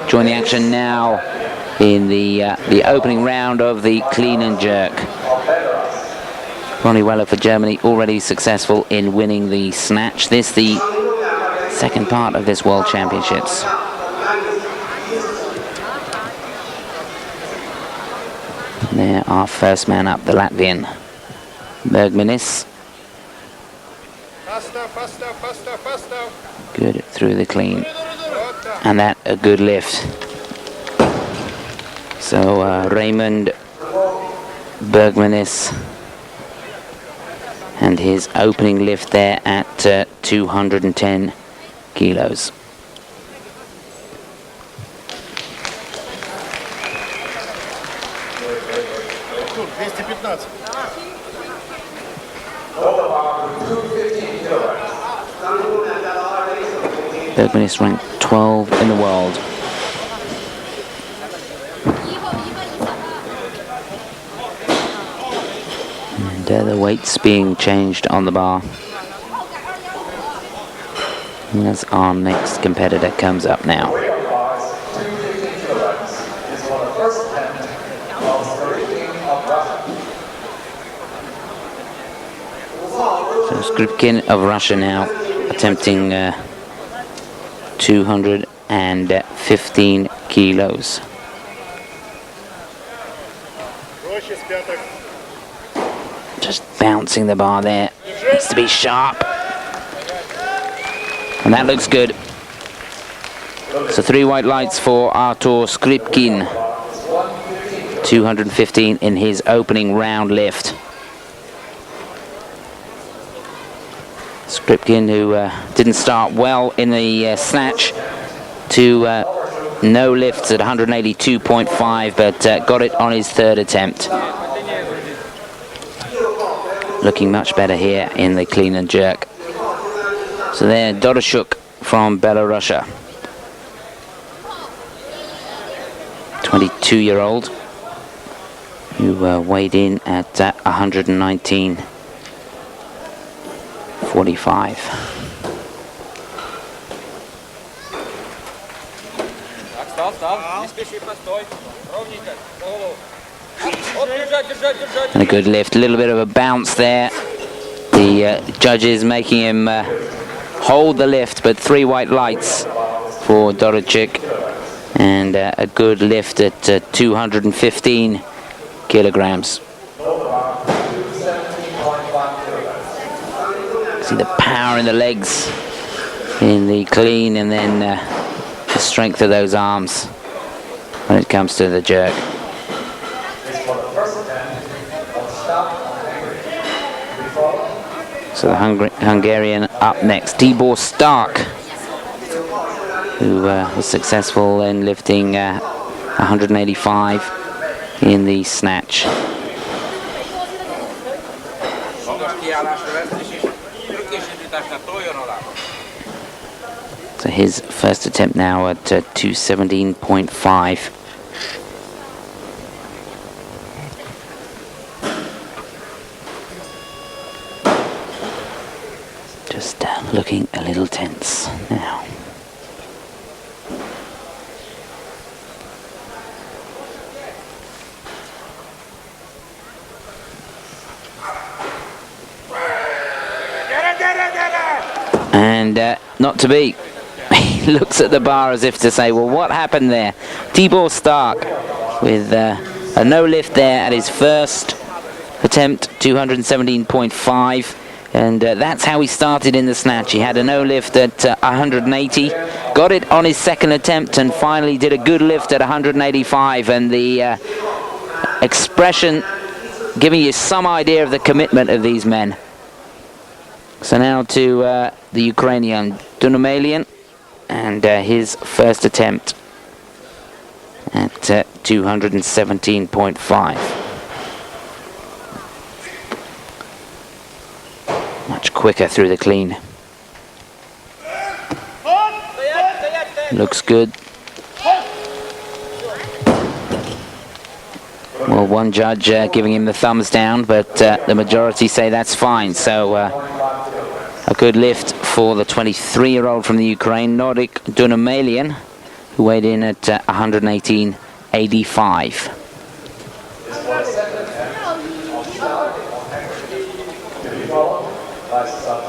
join the action now in the opening round of the clean and jerk. Ronnie Weller for Germany, already successful in winning the snatch. This the second part of this World Championships. There, our first man up, the Latvian Bergmanis. Good through the clean. And that a good lift. So Raymond Bergmanis and his opening lift there at 210 kilos. Bergmanis ranked 12 in the world. And the weights being changed on the bar. And as our next competitor comes up now. So Skripkin of Russia now attempting 215 kilos. Just bouncing the bar there. Needs to be sharp. And that looks good. So 3 white lights for Artur Skripkin. 215 in his opening round lift. Skripkin, who didn't start well in the snatch, to no lifts at 182.5, but got it on his third attempt. Looking much better here in the clean and jerk. So there, Doroshuk from Belarusia, 22-year-old, who weighed in at 119.45. And a good lift, a little bit of a bounce there. The judges making him hold the lift, but 3 white lights for Dorochik, and a good lift at 215 kilograms. See the power in the legs in the clean, and then the strength of those arms when it comes to the jerk. So the Hungarian up next, Tibor Stark, who was successful in lifting 185 in the snatch. So his first attempt now at 217.5. Just looking a little tense now. And not to be. He looks at the bar as if to say, well, what happened there? Tibor Stark with a no lift there at his first attempt, 217.5. And that's how he started in the snatch. He had a no lift at 180, got it on his second attempt, and finally did a good lift at 185. And the expression giving you some idea of the commitment of these men. So now to the Ukrainian Dunamalian, and his first attempt at 217.5. Much quicker through the clean. Looks good. Well, one judge giving him the thumbs down, but the majority say that's fine. So a good lift for the 23-year-old from the Ukraine, Nordic Dunamalian, who weighed in at 118.85.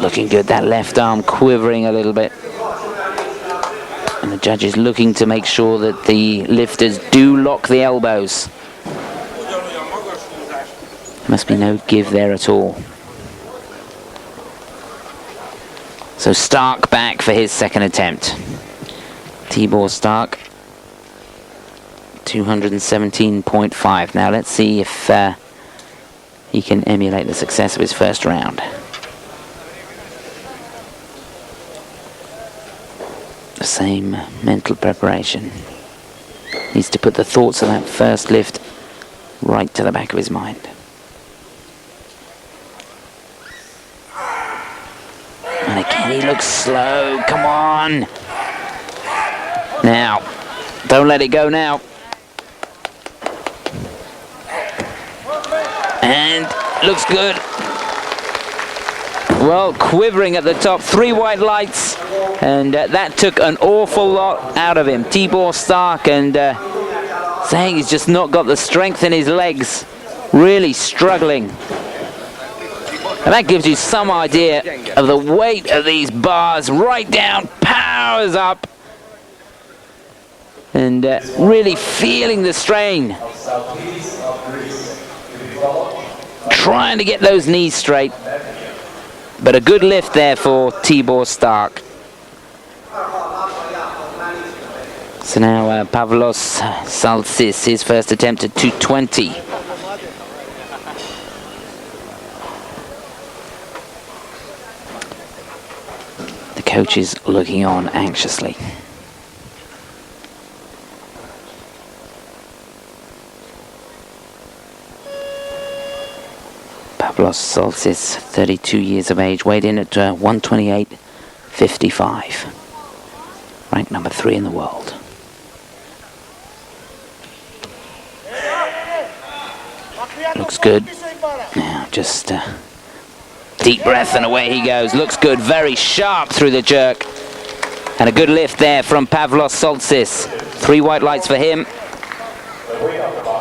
Looking good, that left arm quivering a little bit. And the judges looking to make sure that the lifters do lock the elbows. Must be no give there at all. So Stark back for his second attempt. Tibor Stark, 217.5. Now let's see if he can emulate the success of his first round. The same mental preparation. Needs to put the thoughts of that first lift right to the back of his mind. And again, he looks slow. Come on. Now, don't let it go now. And looks good. Well, quivering at the top, 3 white lights, and that took an awful lot out of him. Tibor Stark, and saying he's just not got the strength in his legs, really struggling. And that gives you some idea of the weight of these bars. Right down, powers up, and really feeling the strain. Trying to get those knees straight. But a good lift there for Tibor Stark. So now Pavlos Salsis, his first attempt at 220. The coach is looking on anxiously. Pavlos Salsis, 32 years of age, weighed in at 128.55. Ranked number 3 in the world. Looks good. Now just deep breath and away he goes. Looks good, very sharp through the jerk. And a good lift there from Pavlos Salsis. 3 white lights for him.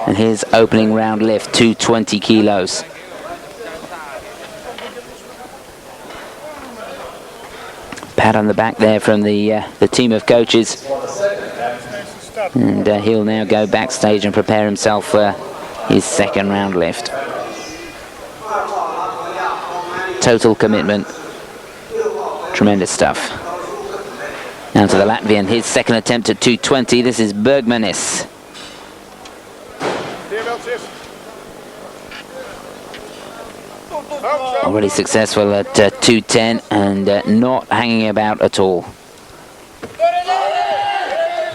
And his opening round lift, 220 kilos. Pat on the back there from the team of coaches. And he'll now go backstage and prepare himself for his second round lift. Total commitment. Tremendous stuff. Now to the Latvian, his second attempt at 220. This is Bergmanis. Already successful at 210 and not hanging about at all.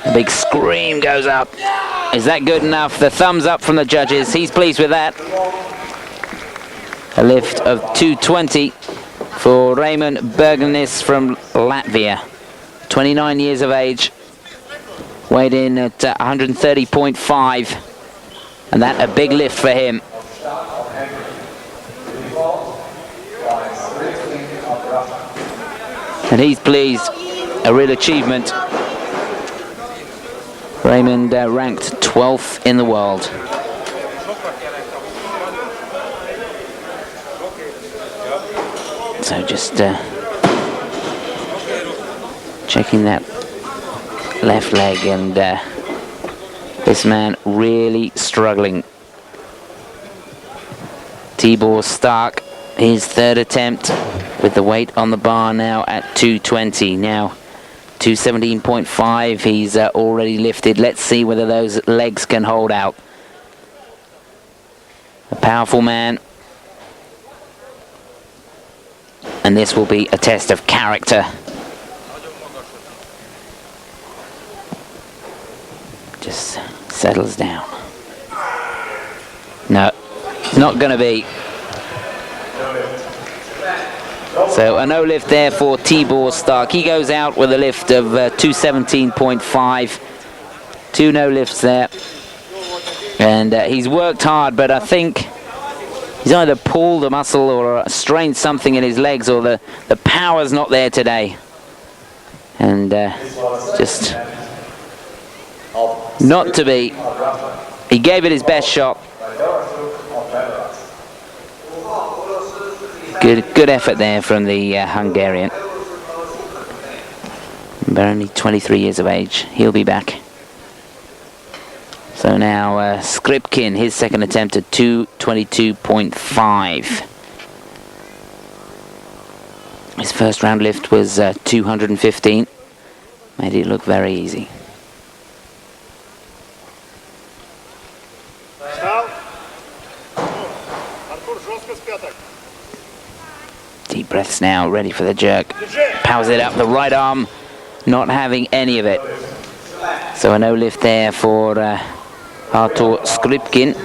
A big scream goes up. Is that good enough? The thumbs up from the judges. He's pleased with that. A lift of 220 for Raymond Bergmanis from Latvia. 29 years of age. Weighed in at 130.5. And that a big lift for him. And he's pleased. A real achievement. Raymond ranked 12th in the world. So just checking that left leg, and this man really struggling. Tibor Stark, his third attempt with the weight on the bar now at 220. Now 217.5, he's already lifted. Let's see whether those legs can hold out. A powerful man. And this will be a test of character. Just settles down. No, not going to be. So a no lift there for Tibor Stark. He goes out with a lift of 217.5. 2 no lifts there. And he's worked hard, but I think he's either pulled a muscle or strained something in his legs, or the power's not there today. And just Not to be. He gave it his best shot. Good effort there from the Hungarian. But only 23 years of age. He'll be back. So now Skripkin, his second attempt at 222.5. His first round lift was 215. Made it look very easy. Deep breaths now, ready for the jerk. Powers it up, the right arm not having any of it. So a no lift there for Artur Skripkin.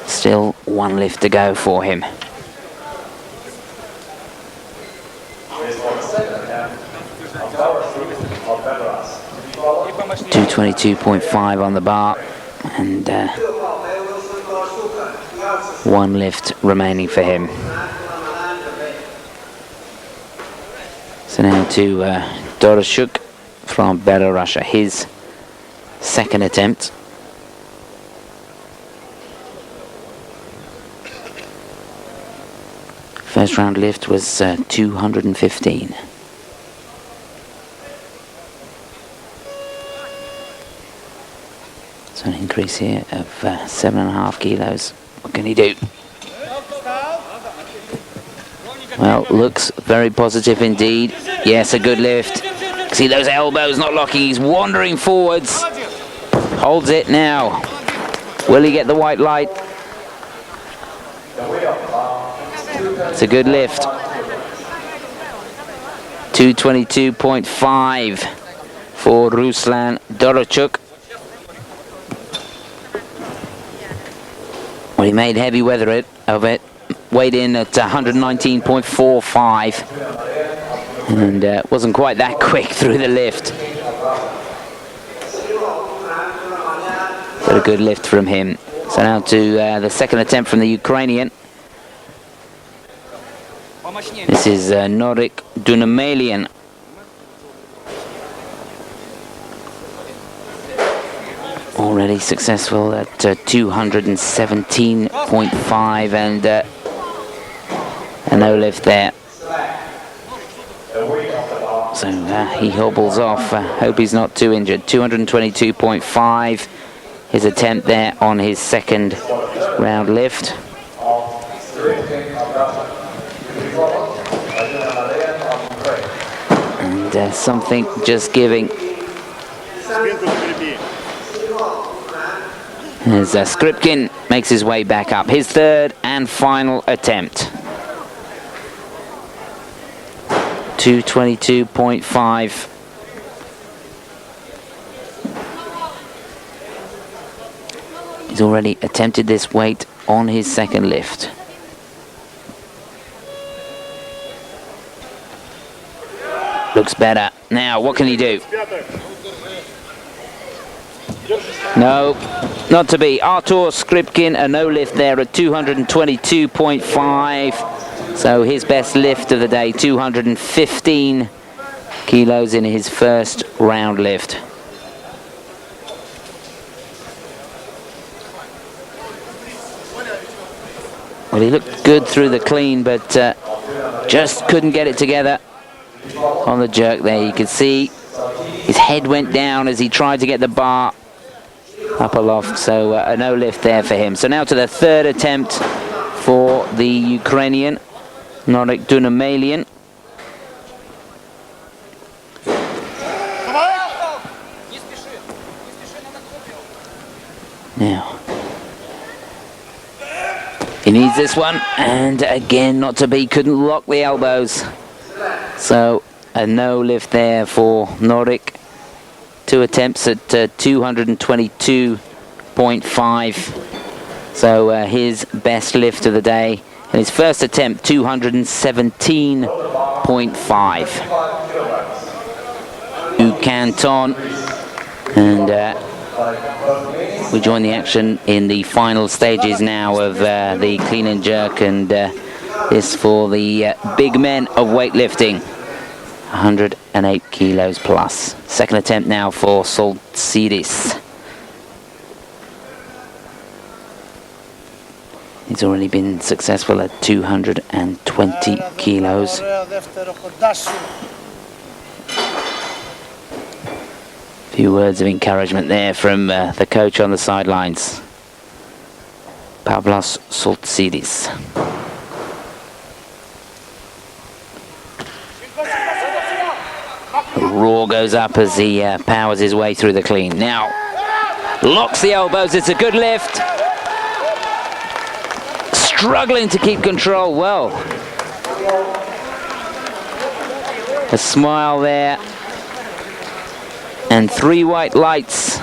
Still one lift to go for him. $222.5 on the bar, and one lift remaining for him. So now to Doroshuk from Belarus, his second attempt. First round lift was 215. So an increase here of 7.5 kilos. What can he do? Well, looks very positive indeed. Yes, a good lift. See those elbows not locking. He's wandering forwards. Holds it now. Will he get the white light? It's a good lift. 222.5 for Ruslan Dorochuk. Well, he made heavy weather of it. Weighed in at 119.45. And wasn't quite that quick through the lift. But a good lift from him. So now to the second attempt from the Ukrainian. This is Norik Dunamelian. Already successful at 217.5 and a no lift there. So he hobbles off. Hope he's not too injured. 222.5. His attempt there on his second round lift. And something just giving. As Skripkin makes his way back up. His third and final attempt. 222.5. He's already attempted this weight on his second lift. Looks better. Now, what can he do? No, not to be. Artur Skripkin, a no lift there at 222.5. So his best lift of the day, 215 kilos in his first round lift. Well, he looked good through the clean, but just couldn't get it together on the jerk there. You could see his head went down as he tried to get the bar up aloft, so a no lift there for him. So now to the third attempt for the Ukrainian, Norik Dunamelian. Now, he needs this one, and again, not to be, couldn't lock the elbows. So a no lift there for Norik. Two attempts at 222.5. So his best lift of the day. And his first attempt, 217.5. Ucanton. And we join the action in the final stages now of the clean and jerk. And this for the big men of weightlifting. 108 kilos plus. Second attempt now for Soltsidis. He's already been successful at 220 kilos. Few words of encouragement there from the coach on the sidelines, Pavlos Soltsidis. A roar goes up as he powers his way through the clean. Now, locks the elbows, it's a good lift. Struggling to keep control well. A smile there. And 3 white lights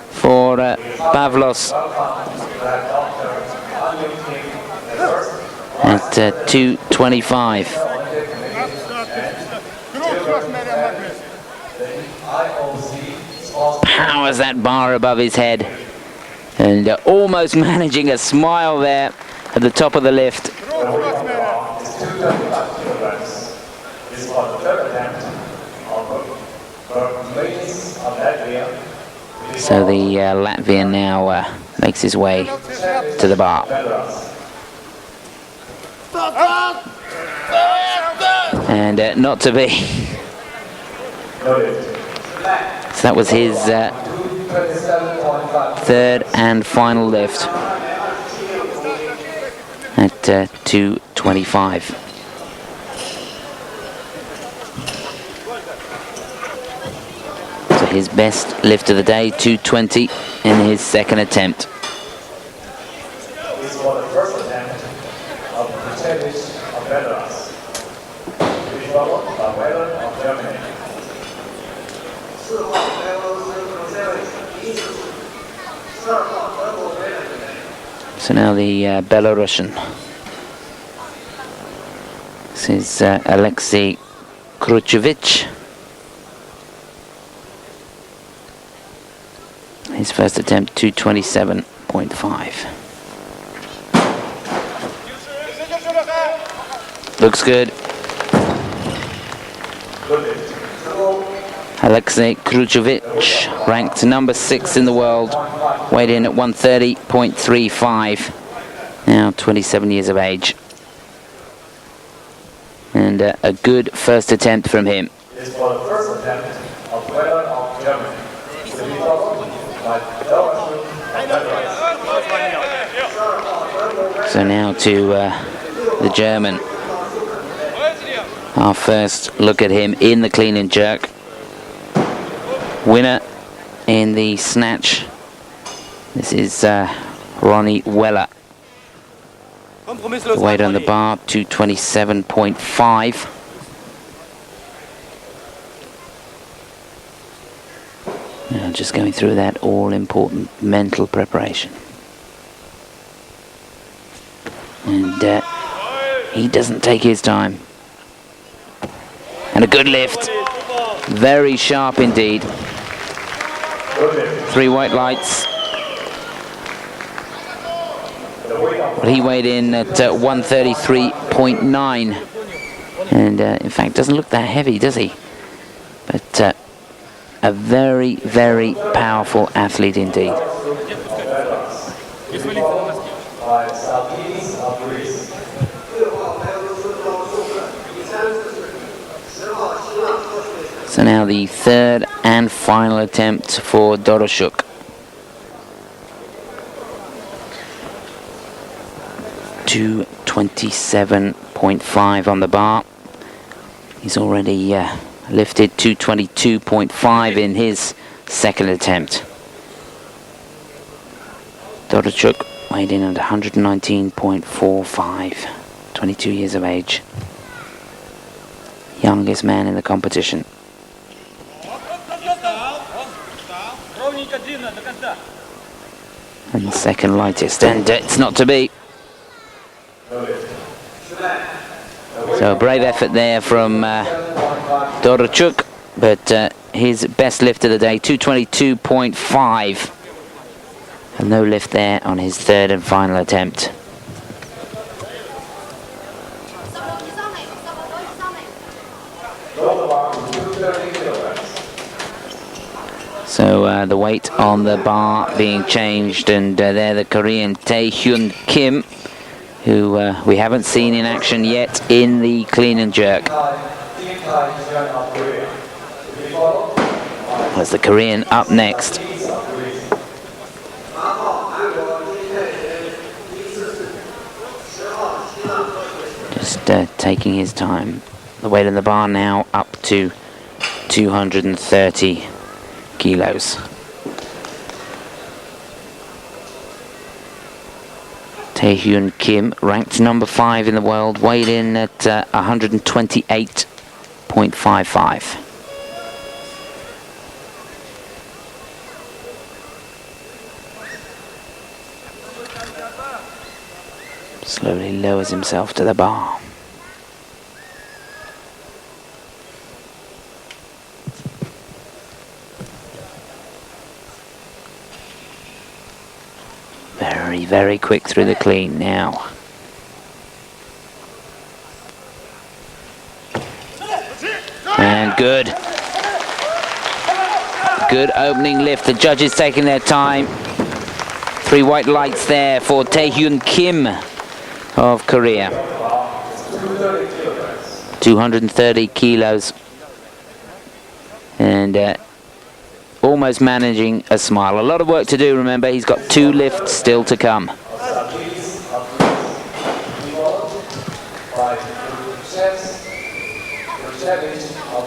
for Pavlos at 225. Powers that bar above his head and almost managing a smile there at the top of the lift. So the Latvian now makes his way to the bar. And not to be. So that was his third and final lift at 225. So his best lift of the day, 220 in his second attempt. So now the Belarusian. This is Alexei Kruchevich. His first attempt, 227.5. Looks good. Alexei Kruchevich, ranked number 6 in the world, weighed in at 130.35, now 27 years of age. And a good first attempt from him. So now to the German. Our first look at him in the clean and jerk. Winner in the snatch. This is Ronnie Weller. The weight on the bar, 227.5. Now just going through that all-important mental preparation. And he doesn't take his time. And a good lift. Very sharp indeed. 3 white lights. Well, he weighed in at 133.9. And in fact, doesn't look that heavy, does he? But a very, very powerful athlete indeed. So now the third and final attempt for Doroshuk. $227.5 on the bar. He's already lifted 222.5 in his second attempt. Doroshuk weighed in at 119.45, 22 years of age. Youngest man in the competition. And the second lightest, and it's not to be. So a brave effort there from Doroshuk, but his best lift of the day, 222.5. And no lift there on his third and final attempt. So the weight on the bar being changed, and there the Korean Tae-hyun Kim, who we haven't seen in action yet in the clean and jerk. As the Korean up next. Just taking his time. The weight in the bar now up to 230 kilos. Tae-hyun Kim, ranked number 5 in the world, weighed in at 128.55. Slowly lowers himself to the bar. Very, very quick through the clean now. And good. Good opening lift. The judges taking their time. 3 white lights there for Tae-hyun Kim of Korea. 230 kilos. And almost managing a smile. A lot of work to do, remember. He's got 2 lifts still to come.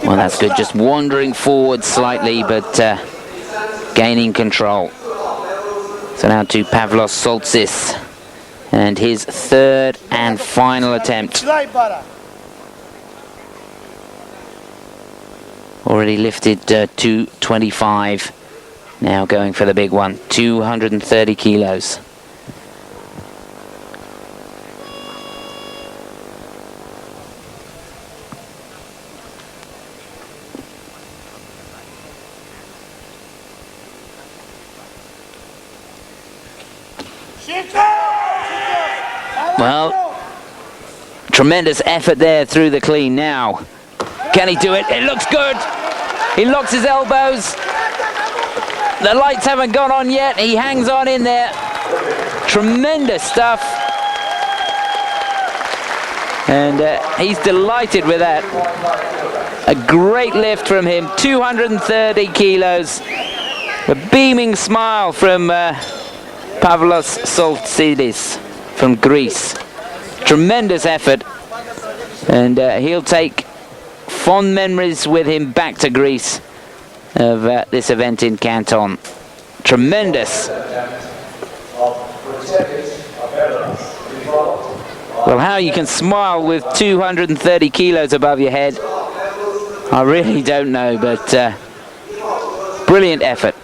Well, that's good. Just wandering forward slightly, but gaining control. So now to Pavlos Soltsis and his 3rd and final attempt. Already lifted 225. Now going for the big one, 230 kilos. Well, tremendous effort there through the clean now. Can he do it? It looks good. He locks his elbows. The lights haven't gone on yet. He hangs on in there. Tremendous stuff. And he's delighted with that. A great lift from him, 230 kilos. A beaming smile from Pavlos Soltsidis from Greece. Tremendous effort. And he'll take fond memories with him back to Greece of this event in Canton. Tremendous. Well, how you can smile with 230 kilos above your head, I really don't know, but brilliant effort.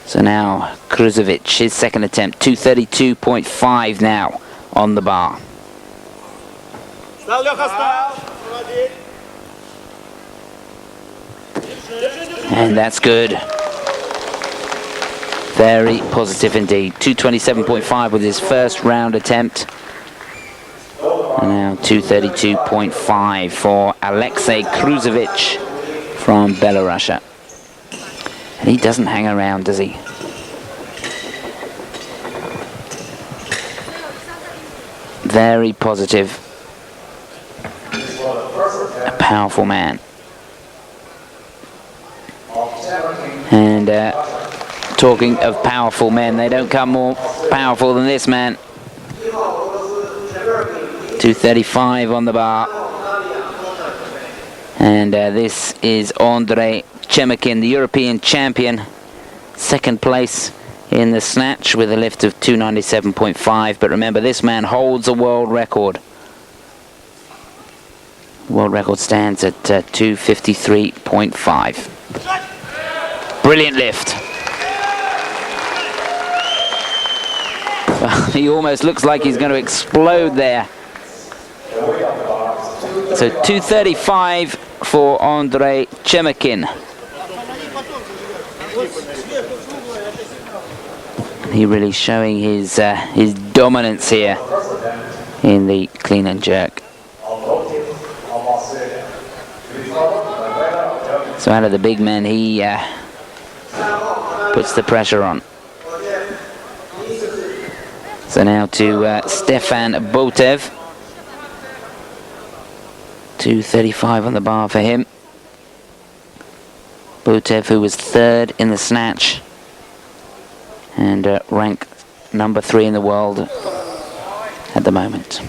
So now Kruzovic, his 2nd attempt, 232.5 now on the bar. And that's good. Very positive indeed. 227.5 with his 1st round attempt. And now 232.5 for Alexei Kruzovic from Belarus. And he doesn't hang around, does he? Very positive. A powerful man. And talking of powerful men, they don't come more powerful than this man. 235 on the bar. And this is Andrei Chemakin, the European champion. 2nd place in the snatch with a lift of 297.5. But remember, this man holds a world record. World record stands at 253.5. Brilliant lift. Well, he almost looks like he's going to explode there. So 235 for Andrei Chemakin. He really showing his dominance here in the clean and jerk. So out of the big men, he puts the pressure on. So now to Stefan Botev. 2:35 on the bar for him. Botev, who was third in the snatch and ranked number 3 in the world at the moment.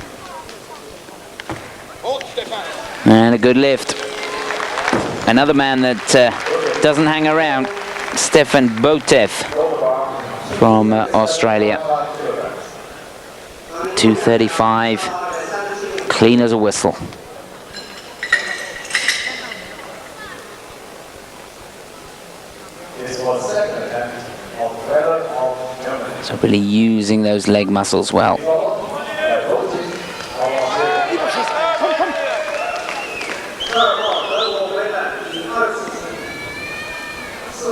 And a good lift. Another man that doesn't hang around, Stefan Botev from Australia. 2:35, clean as a whistle. So really using those leg muscles well.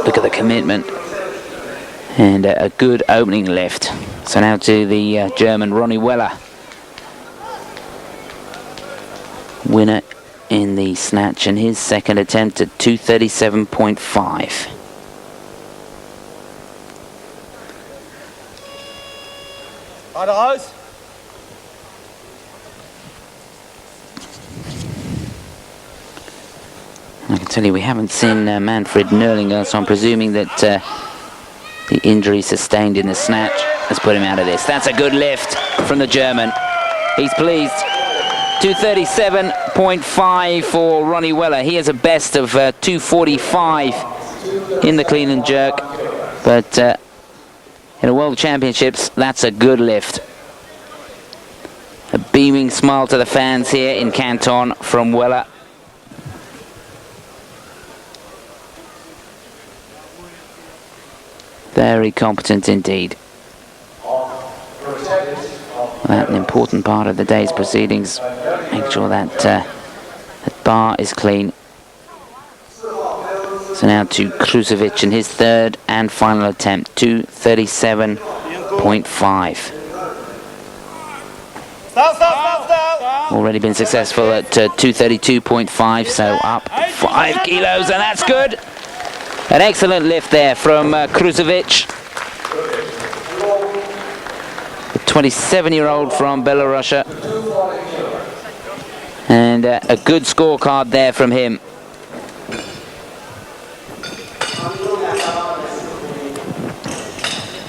Look at the commitment and a good opening lift. So now to the German Ronnie Weller, winner in the snatch and his second attempt at 2:37.5. I can tell you we haven't seen Manfred Nerlinger, so I'm presuming that the injury sustained in the snatch has put him out of this. That's a good lift from the German. He's pleased. 2:37.5 for Ronnie Weller. He has a best of 2:45 in the clean and jerk, but in a World Championships, that's a good lift. A beaming smile to the fans here in Canton from Weller. Very competent indeed. That's an important part of the day's proceedings. Make sure that that bar is clean. So now to Krusevic in his third and final attempt, 2:37.5. Already been successful at 2:32.5, so up 5 kilos, and that's good. An excellent lift there from Krusevic, the 27-year-old from Belarus, and a good scorecard there from him.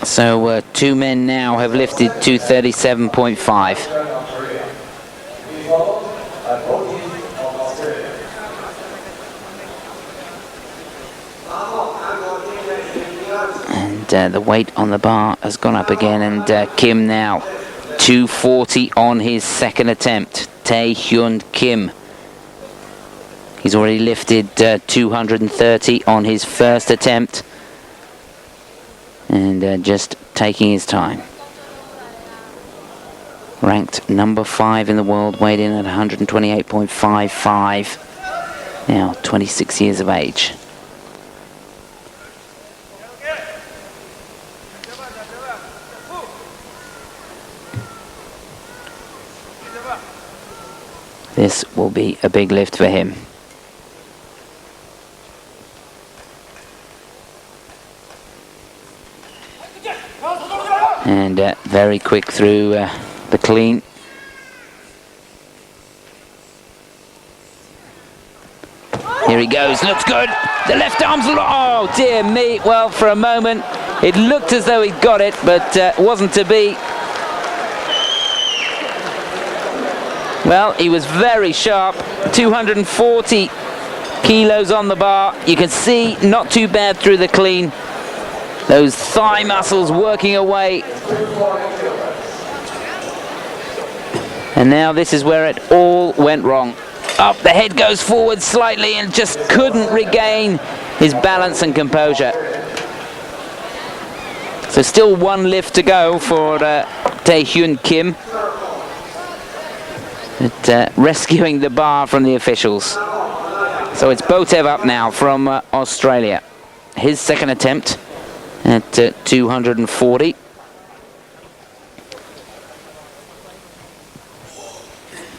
So 2 men now have lifted 2:37.5. And the weight on the bar has gone up again, and Kim now 2:40 on his second attempt. Tae-Hyun Kim. He's already lifted 230 on his first attempt, and just taking his time. Ranked number 5 in the world, weighed in at 128.55. Now 26 years of age. This will be a big lift for him. And very quick through the clean. Here he goes, looks good. The left arm's, oh dear me. Well, for a moment it looked as though he'd got it, but wasn't to be. Well, he was very sharp. 240 kilos on the bar. You can see not too bad through the clean. Those thigh muscles working away. And now this is where it all went wrong. Up, the head goes forward slightly and just couldn't regain his balance and composure. So still 1 lift to go for Tae-Hyun Kim. But, rescuing the bar from the officials. So it's Botev up now from Australia. His second attempt at 240.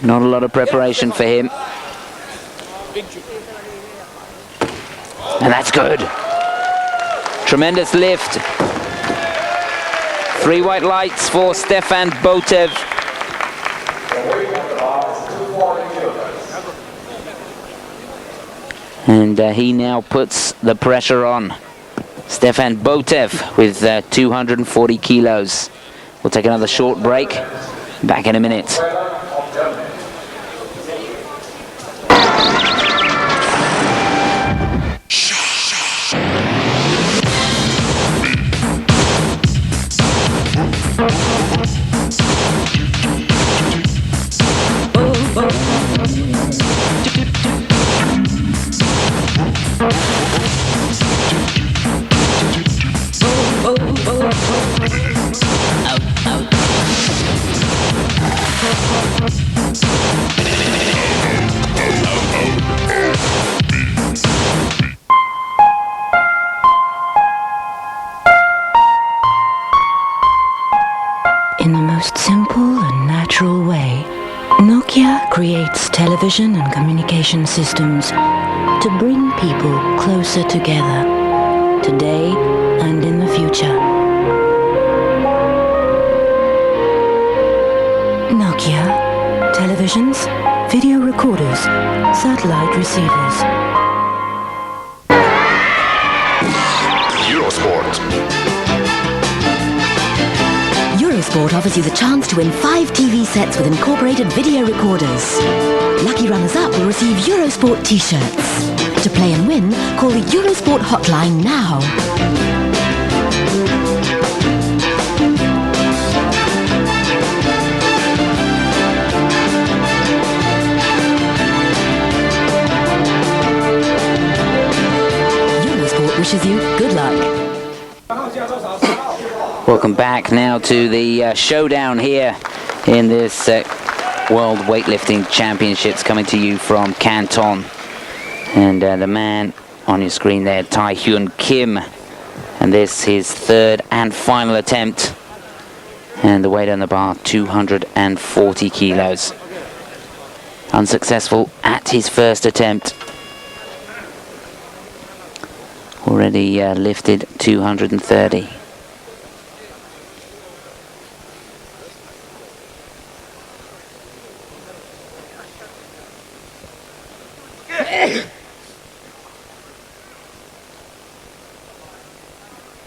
Not a lot of preparation for him. And that's good. Tremendous lift. 3 white lights for Stefan Botev. And he now puts the pressure on. Stefan Botev with 240 kilos. We'll take another short break. Back in a minute. In the most simple and natural way, Nokia creates television and communication systems to bring people closer together, today and in the future. Nokia. Televisions, video recorders, satellite receivers. Eurosport offers you the chance to win 5 TV sets with incorporated video recorders. Lucky runners-up will receive Eurosport t-shirts. To play and win, call the Eurosport hotline now. Eurosport wishes you good luck. Welcome back now to the showdown here in this World Weightlifting Championships, coming to you from Canton. And the man on your screen there, Tae-Hyun Kim. And this his third and final attempt. And the weight on the bar, 240 kilos. Unsuccessful at his first attempt. Already lifted 230.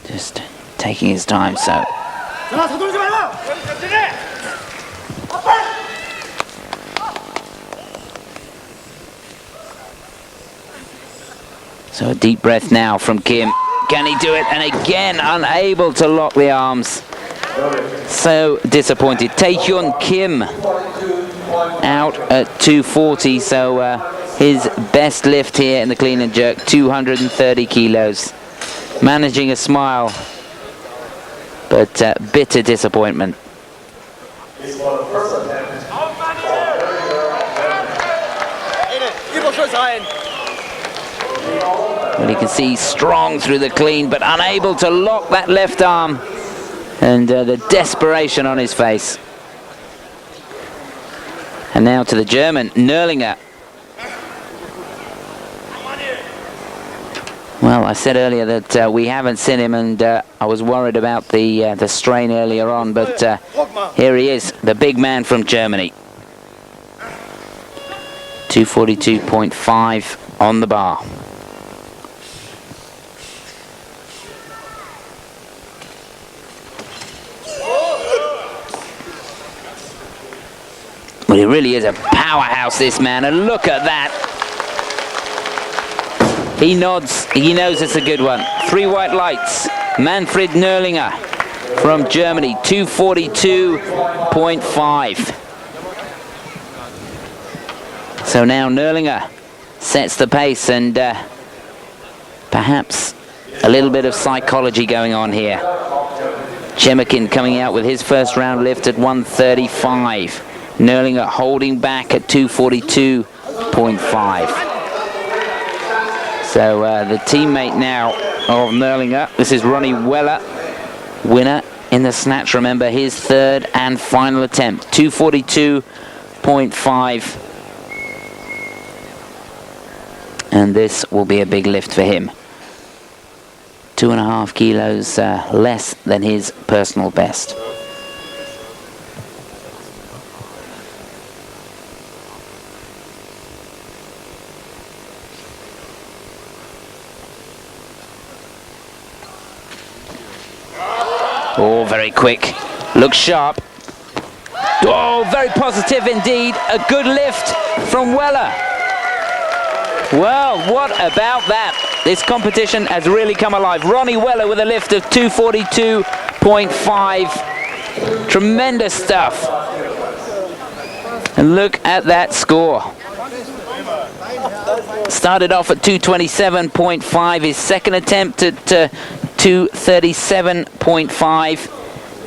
Just taking his time, so. So a deep breath now from Kim. Can he do it? And again, unable to lock the arms. So disappointed. Tae-Hyun Kim out at 240, so his best lift here in the clean and jerk, 230 kilos. Managing a smile, but bitter disappointment. Well, you can see strong through the clean, but unable to lock that left arm. And the desperation on his face. And now to the German, Nerlinger. Well, I said earlier that we haven't seen him, and I was worried about the strain earlier on, but here he is, the big man from Germany. 242.5 on the bar. Well, he really is a powerhouse, this man, and look at that. He nods, he knows it's a good one. 3 white lights, Manfred Nerlinger from Germany, 242.5. So now Nerlinger sets the pace, and perhaps a little bit of psychology going on here. Chemikin coming out with his first round lift at 135. Nerlinger holding back at 242.5. So the teammate now of Nerlinger, this is Ronnie Weller, winner in the snatch. Remember, his third and final attempt, 242.5. And this will be a big lift for him. 2.5 kilos less than his personal best. Oh, very quick. Looks sharp. Oh, very positive indeed. A good lift from Weller. Well, what about that? This competition has really come alive. Ronnie Weller with a lift of 242.5. Tremendous stuff. And look at that score. Started off at 227.5. His second attempt at 237.5.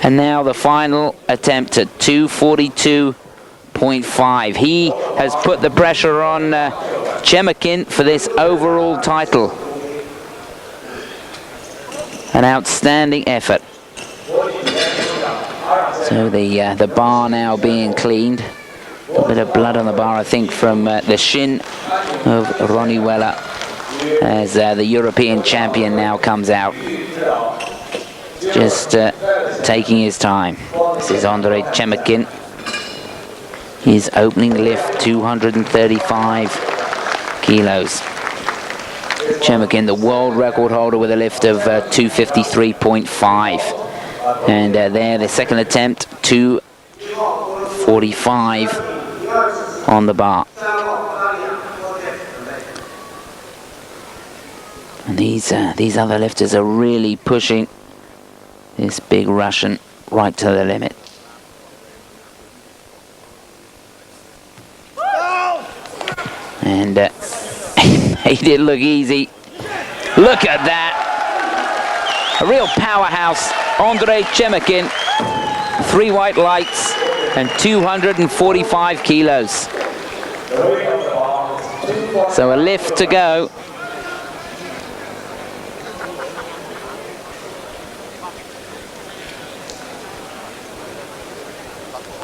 And now the final attempt at 242.5. He has put the pressure on Chemakin for this overall title. An outstanding effort. So the bar now being cleaned. A little bit of blood on the bar, I think, from the shin of Ronnie Weller, as the European champion now comes out. Just taking his time. This is Andrei Chemakin. His opening lift, 235 kilos. Chemakin, the world record holder, with a lift of 253.5. And there, the second attempt, 245 on the bar. And these other lifters are really pushing this big Russian right to the limit. And he didn't look easy. Look at that. A real powerhouse, Andrei Chemakin. 3 white lights and 245 kilos. So a lift to go.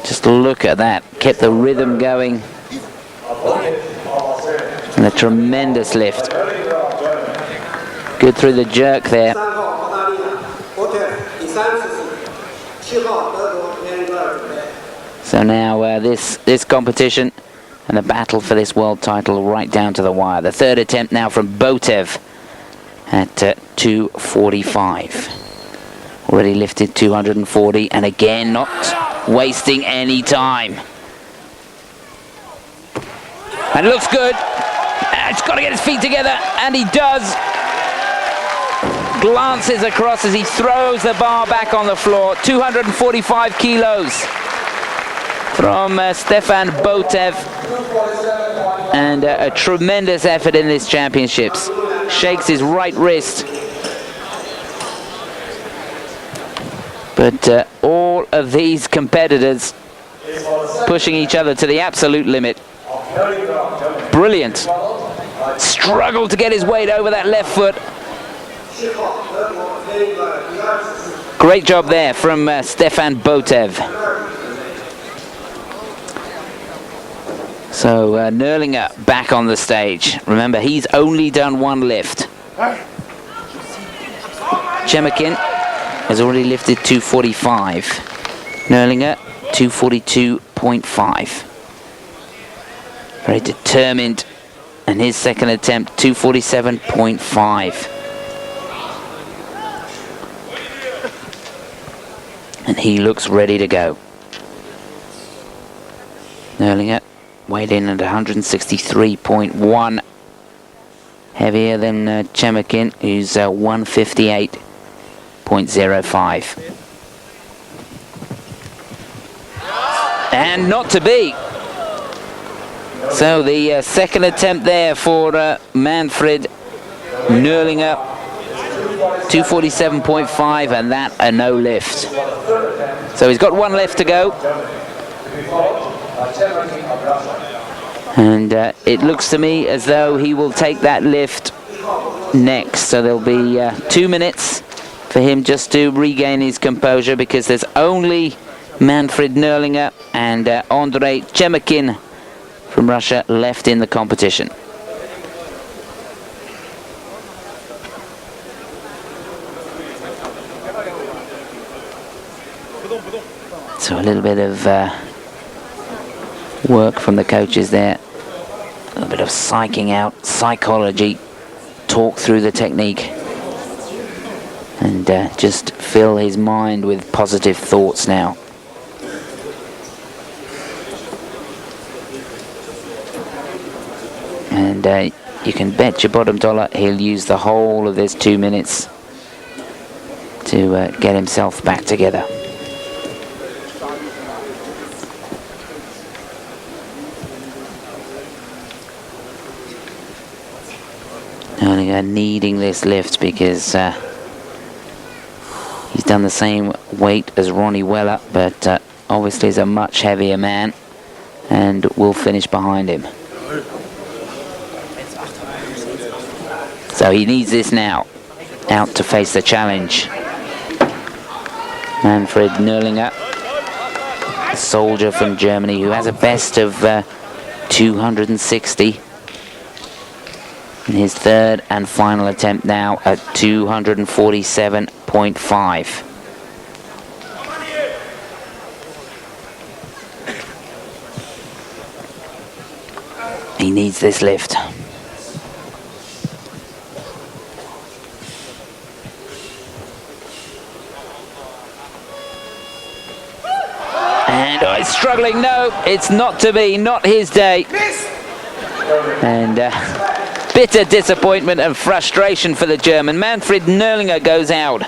Just look at that. Kept the rhythm going. And a tremendous lift. Good through the jerk there. So now this competition and the battle for this world title right down to the wire. The third attempt now from Botev at 245. Already lifted 240, and again not wasting any time. And it looks good. He's got to get his feet together, and he does. Glances across as he throws the bar back on the floor. 245 kilos from Stefan Botev. And a tremendous effort in this championships. Shakes his right wrist. But all of these competitors pushing each other to the absolute limit. Brilliant. Struggled to get his weight over that left foot. Great job there from Stefan Botev. So Nerlinger back on the stage. Remember, he's only done one lift. Chemakin has already lifted 245. Nerlinger, 242.5. Very determined. And his second attempt, 247.5. And he looks ready to go. Nerlinger weighed in at 163.1. Heavier than Chemakin, who's 158.05. And not to be. So the second attempt there for Manfred Nerlinger, 247.5, and that a no lift. So he's got one lift to go. And it looks to me as though he will take that lift next. So there'll be 2 minutes for him just to regain his composure, because there's only Manfred Nerlinger and Andrei Chemakin from Russia left in the competition. So a little bit of work from the coaches there. A little bit of psyching out, psychology, talk through the technique. And just fill his mind with positive thoughts now. And you can bet your bottom dollar he'll use the whole of this 2 minutes to get himself back together. Only needing this lift because he's done the same weight as Ronnie Weller, but obviously is a much heavier man and will finish behind him. So he needs this now, out to face the challenge. Manfred Nerlinger, a soldier from Germany who has a best of 260. In his third and final attempt now at 247.5. He needs this lift. And he's struggling. No, it's not to be. Not his day. And bitter disappointment and frustration for the German. Manfred Nerlinger goes out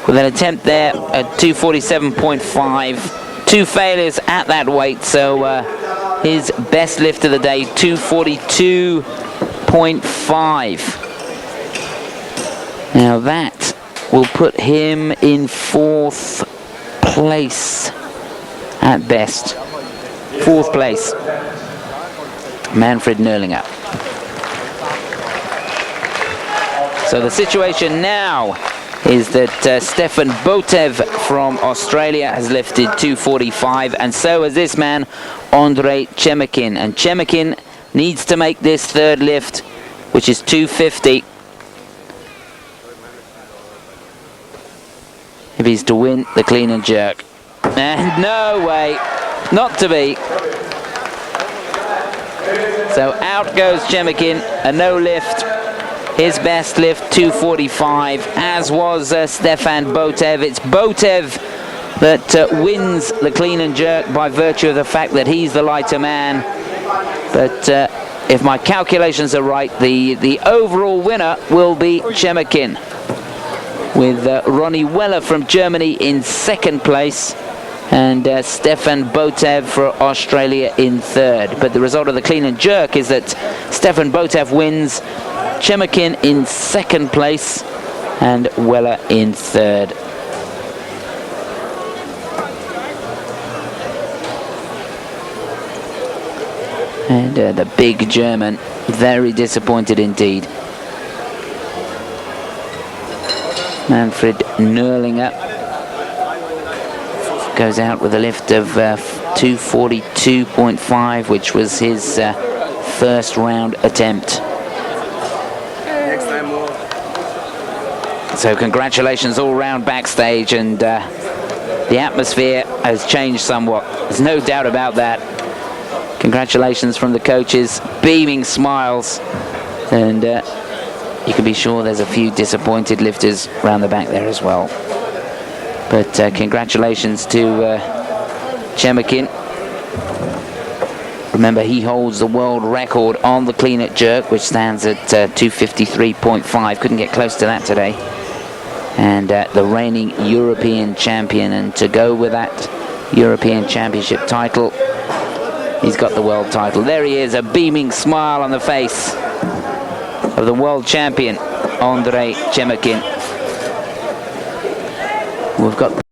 with an attempt there at 247.5. 2 failures at that weight. So his best lift of the day, 242.5. Now that will put him in 4th place at best. 4th place. Manfred Nerlinger. So the situation now is that Stefan Botev from Australia has lifted 245, and so has this man, Andrei Chemikin. And Chemikin needs to make this 3rd lift, which is 250, if he's to win the clean and jerk. And no way, not to be. So out goes Chemikin, a no lift. His best lift, 245, as was Stefan Botev. It's Botev that wins the clean and jerk by virtue of the fact that he's the lighter man. But if my calculations are right, the overall winner will be Chemikin, with Ronnie Weller from Germany in 2nd place and Stefan Botev for Australia in 3rd. But the result of the clean and jerk is that Stefan Botev wins, Chemikin in 2nd place and Weller in 3rd. And the big German, very disappointed indeed. Manfred Nerlinger goes out with a lift of 242.5, which was his 1st round attempt. So congratulations all round backstage, and the atmosphere has changed somewhat. There's no doubt about that. Congratulations from the coaches, beaming smiles, and you can be sure there's a few disappointed lifters around the back there as well. But congratulations to Chemikin. Remember, he holds the world record on the clean and jerk, which stands at 253.5. Couldn't get close to that today. And the reigning European champion. And to go with that European Championship title, he's got the world title. There he is, a beaming smile on the face of the world champion, Andrei Chemikin. We've got